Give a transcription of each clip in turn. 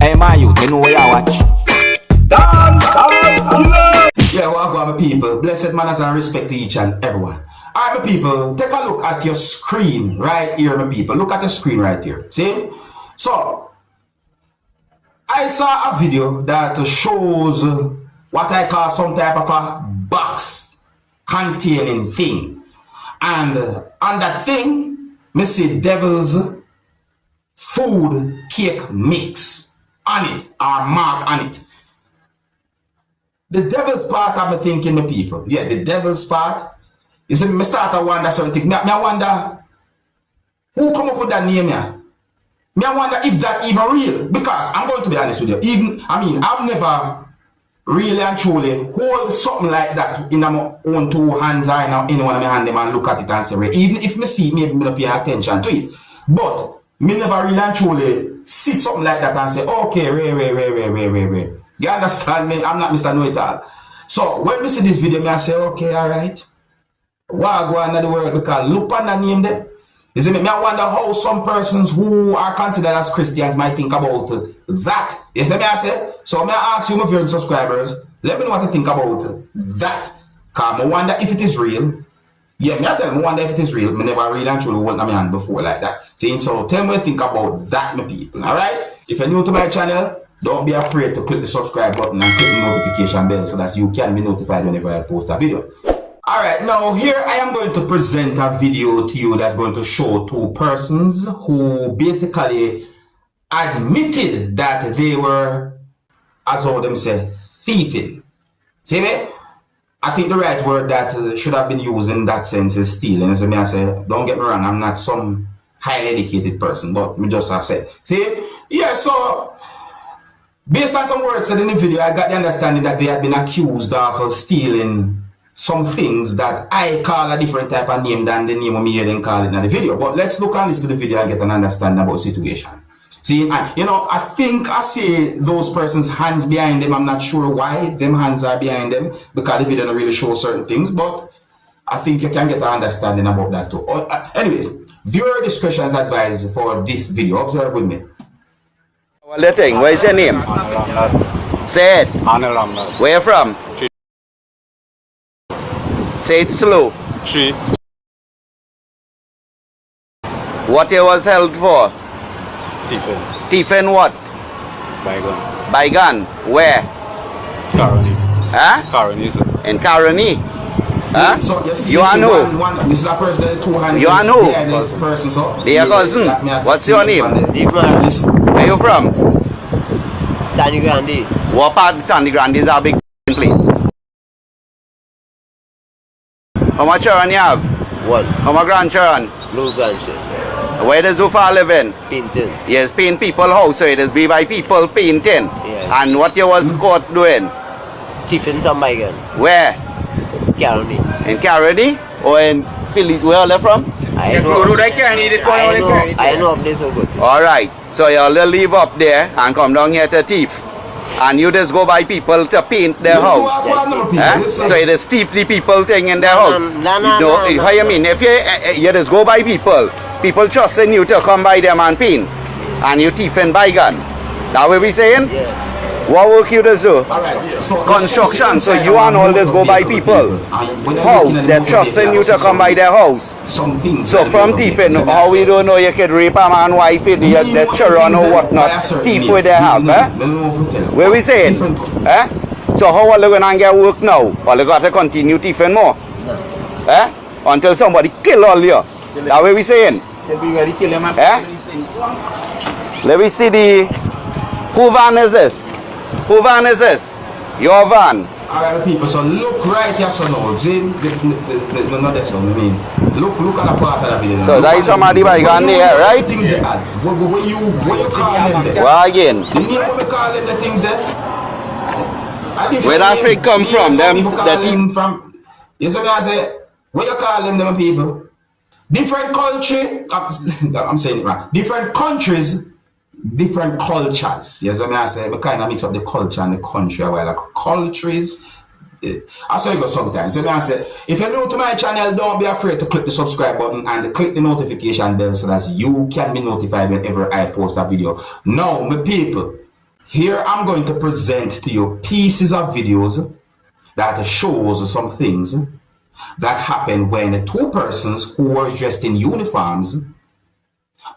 Hey man, you know where you watch. Dancehall skilla. Yeah, welcome my people. Blessed manners and respect to each and everyone. Alright, my people, take a look at your screen right here, my people. Look at the screen right here. See? So, I saw a video that shows what I call some type of a box containing thing. And on that thing, me see devil's food cake mix on it, or mark on it. The devil's part of me thinking, my people. Yeah, the devil's part. You see, me start to wonder something. Me wonder who come up with that name here. Me wonder if that even real. Because I'm going to be honest with you. I've never really and truly hold something like that in my own two hands or in one of my hands and look at it and say, well, even if me see it, maybe me not pay attention to it. But me never really and truly see something like that and say, okay, Ray. You understand me? I'm not Mr. Know-it-all. So when me see this video, me I say, okay, alright. Why go on in the world? Because look on the name there. You see me? I wonder how some persons who are considered as Christians might think about that. You see me? I say? So I ask you, my viewers and subscribers, let me know what you think about that. Because I wonder if it is real. Yeah, me I tell me, I wonder if it is real. I never really and truly hold my hand before like that. See, so tell me what you think about that, my people. Alright? If you're new to my channel, don't be afraid to click the subscribe button and click the notification bell so that you can be notified whenever I post a video. Alright, now here I am going to present a video to you that's going to show two persons who basically admitted that they were, as how them say, thieving. See me? I think the right word that should have been used in that sense is stealing. So me I say, don't get me wrong, I'm not some highly educated person, but me just I say. See? Yeah, so based on some words said in the video, I got the understanding that they had been accused of stealing some things that I call a different type of name than the name of me here then call it in the video. But let's look and listen to the video and get an understanding about the situation. See, I think I see those persons' hands behind them. I'm not sure why them hands are behind them because the video don't really show certain things, but I think you can get an understanding about that too. Anyways, viewer discretion is advised for this video. Observe with me. What is your name? Say it. Where you from? Say it slow. Tree. What you was held for? Thiefing. Thiefing what? By gun. By gun. Where? Caroni. Huh? Caroni, sir. In Caroni. Huh? So, yes, you are who? This is a person two hands. You are who? Person, so. Dear cousin. What's your name? Where you from? Sandy Grande. What part of Sandy Grande is a big place? How much children you have? One. How much grandchildren? No grandchildren. Where does Zufa live in? Painting. Yes, paint people house, so it is be by people painting. Yeah. And what you was caught doing? Thieving some by gun. Where? Caroni. In Caroni? Or in Philly? Where are you from? I know of this so good. Alright, so you'll leave up there and come down here to thief. And you just go by people to paint their house. So it is thief the people thing in their house. No, how you mean? If you just go by people, people trusting you to come by them and paint, and you thieving by gun. That what we saying? Yeah. What work you does do? So construction. So you and all this go by people. House, they're trusting you to come by their house. So from thieving, how we don't know you could rape a man wife, their children or whatnot, thief where they have, eh? Where we saying? Eh? So how are they going to get work now? Or they got to continue thieving more? Eh? Until somebody kill all you. That way we saying? Eh? Let me see the... Who van is this? Who van is this? Your van. Alright people, so look right here so now. See, not this one, I mean. Look at the part of the video. So that is somebody by gun there, right? Things they ask. What you call them there? Well again. The name what we call them the things there? Where that fake come from? Them the team from. You see me I say, what you call them people? Different country, I'm saying it right. Different countries, different cultures. Yes, when I say, we kind of mix up the culture and the country a while. Like countries, I saw you go sometimes. So I say, if you're new to my channel, don't be afraid to click the subscribe button and click the notification bell so that you can be notified whenever I post a video. Now, my people, Here I'm going to present to you pieces of videos that shows some things that happened when two persons who were dressed in uniforms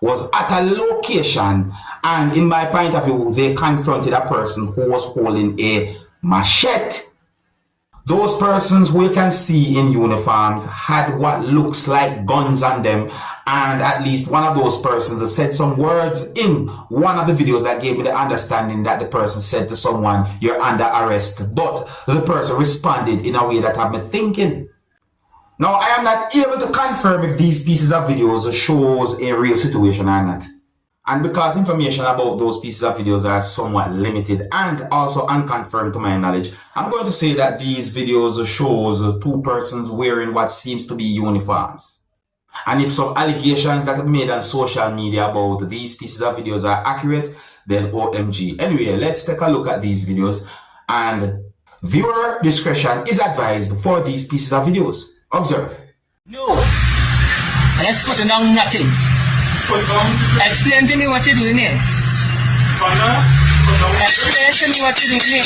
was at a location, and in my point of view, they confronted a person who was holding a machete. Those persons who you can see in uniforms had what looks like guns on them, and at least one of those persons said some words in one of the videos that gave me the understanding that the person said to someone, "You're under arrest," but the person responded in a way that had me thinking. Now, I am not able to confirm if these pieces of videos shows a real situation or not. And because information about those pieces of videos are somewhat limited and also unconfirmed to my knowledge, I'm going to say that these videos shows two persons wearing what seems to be uniforms. And if some allegations that are made on social media about these pieces of videos are accurate, then OMG. Anyway, let's take a look at these videos, and viewer discretion is advised for these pieces of videos. Observe. No. Let's put down nothing. Explain to me what you're doing here. Explain to me what you're doing here.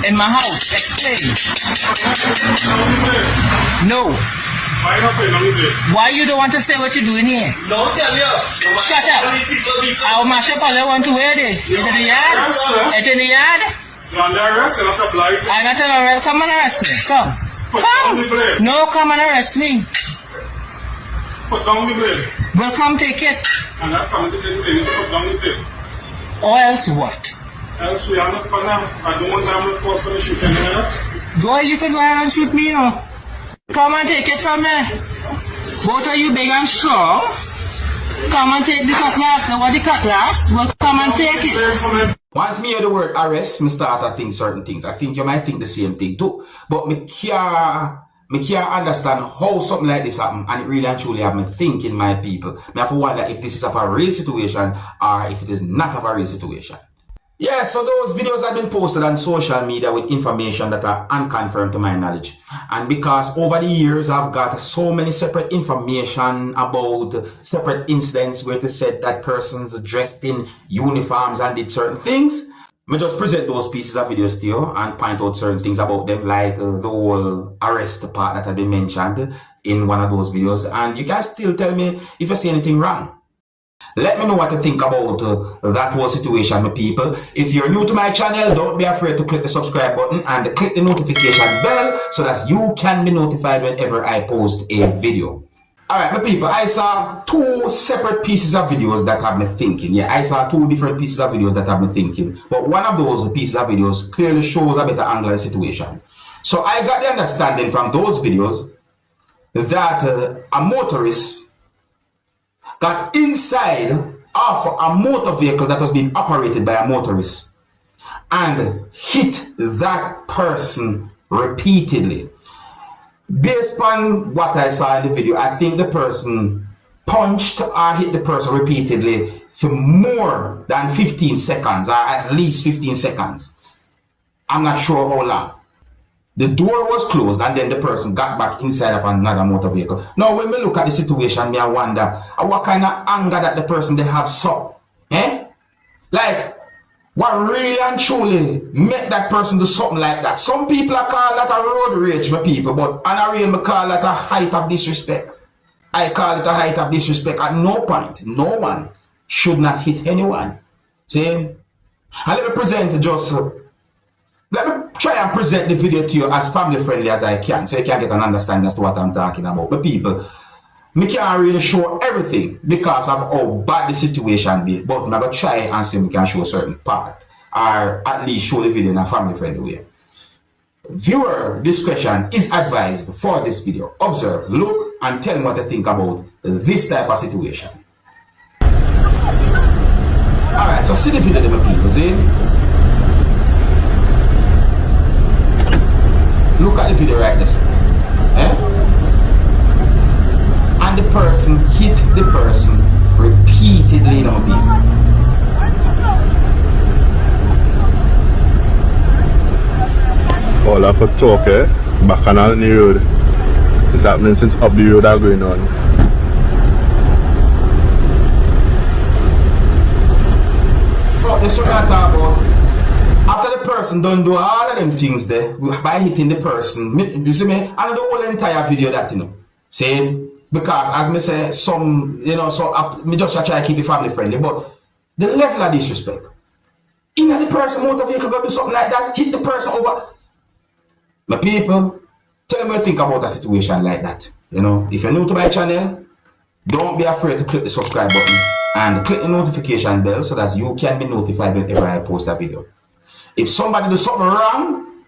In my house. Explain. No. Why you don't want to say what you're doing here? No, tell you. Shut up. I'll mash up all I want to wear it. It's in the yard. It's in the yard. You're under arrest, you're not obliged. I'm not under arrest. Come and arrest me. Come. Put down the blade. No, come and arrest me. Put down the blade. Well, come take it. And I'm coming to take the blade. You put down the blade. Or else what? Else we are not going to, I don't want to force for the shoot any minute. Go, you can go ahead and shoot me, you know. Come and take it from me. Both of you big and strong. Come and take the cutlass. Now what the cutlass? Well, come and take it. Once me hear the word arrest, me start to think certain things. I think you might think the same thing too. But me can't understand how something like this happen, and it really and truly have me thinking, my people. Me have to wonder if this is of a real situation or if it is not of a real situation. Yeah, so those videos have been posted on social media with information that are unconfirmed to my knowledge. And because over the years I've got so many separate information about separate incidents where it is said that persons dressed in uniforms and did certain things, I just present those pieces of videos to you and point out certain things about them, like the whole arrest part that had been mentioned in one of those videos. And you can still tell me if you see anything wrong. Let me know what you think about that whole situation, my people. If you're new to my channel, don't be afraid to click the subscribe button and click the notification bell so that you can be notified whenever I post a video. Alright, my people, I saw two separate pieces of videos that have me thinking. Yeah, I saw two different pieces of videos that have me thinking. But one of those pieces of videos clearly shows a better angle of the situation. So I got the understanding from those videos that a motorist got inside of a motor vehicle that was being operated by a motorist and hit that person repeatedly. Based on what I saw in the video, I think the person punched or hit the person repeatedly for more than 15 seconds, or at least 15 seconds. I'm not sure how long. The door was closed and then the person got back inside of another motor vehicle. Now, when we look at the situation, me I wonder what kind of anger that the person they have so. Like, what really and truly make that person do something like that? Some people are call that a road rage, my people, but on a real, me call that a height of disrespect. I call it a height of disrespect. At no point, no one should not hit anyone. See? And let me present just... let me try and present the video to you as family friendly as I can, so you can get an understanding as to what I'm talking about. But people, me can't really show everything because of how bad the situation be. But I'm going to try and see if we can show a certain part, or at least show the video in a family friendly way. Viewer discretion is advised for this video. Observe, look, and tell me what you think about this type of situation. Alright, so see the video, my people, see? Look at the video right there. And the person hit the person repeatedly, now people. All of a talk, back on the road. It's happening since up the road are going on. So this one I talk about. After the person don't do all of them things there by hitting the person, you see me? I do the whole entire video that, you know. See? Because as me say, some, you know, so me just try to keep it family friendly, but the level of disrespect. Even the person motor vehicle go do something like that, hit the person over. My people, tell me what you think about a situation like that. You know, if you're new to my channel, don't be afraid to click the subscribe button and click the notification bell so that you can be notified whenever I post a video. If somebody do something wrong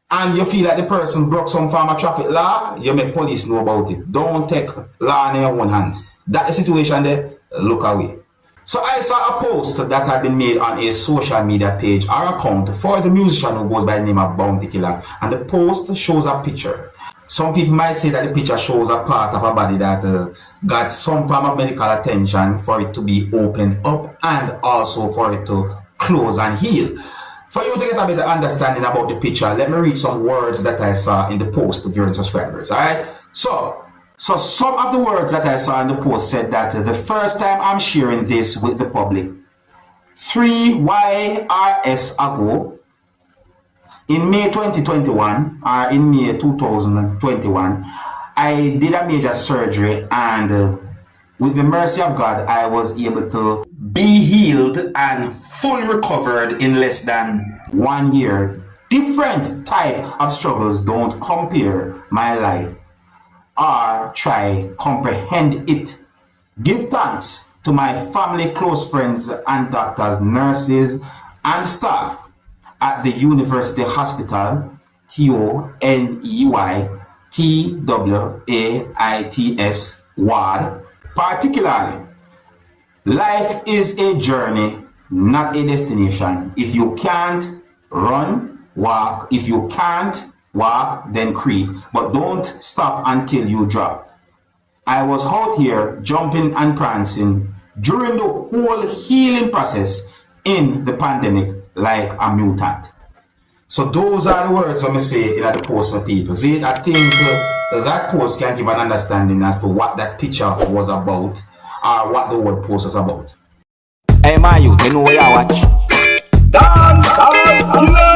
and you feel like the person broke some form of traffic law, you make police know about it. Don't take law in your own hands. That the situation there, look away. So I saw a post that had been made on a social media page or account for the musician who goes by the name of Bounty Killer, and the post shows a picture. Some people might say that the picture shows a part of a body that got some form of medical attention for it to be opened up and also for it to close and heal. For you to get a better understanding about the picture, let me read some words that I saw in the post to viewing subscribers. Alright? So some of the words that I saw in the post said that the first time I'm sharing this with the public, 3 YRS ago, in May 2021, or in May 2021, I did a major surgery and with the mercy of God, I was able to be healed and fully recovered in less than 1 year. Different type of struggles don't compare my life or try comprehend it. Give thanks to my family, close friends and doctors, nurses and staff at the University Hospital, TONEY, ward. Particularly, life is a journey, not a destination. If you can't run, walk. If you can't walk, then creep. But don't stop until you drop. I was out here jumping and prancing during the whole healing process in the pandemic like a mutant. So those are the words I'm say in the post for people. See, I think that post can give an understanding as to what that picture was about or what the word post was about. Hey, my youth, you know what you watch? Dancehall, skilla.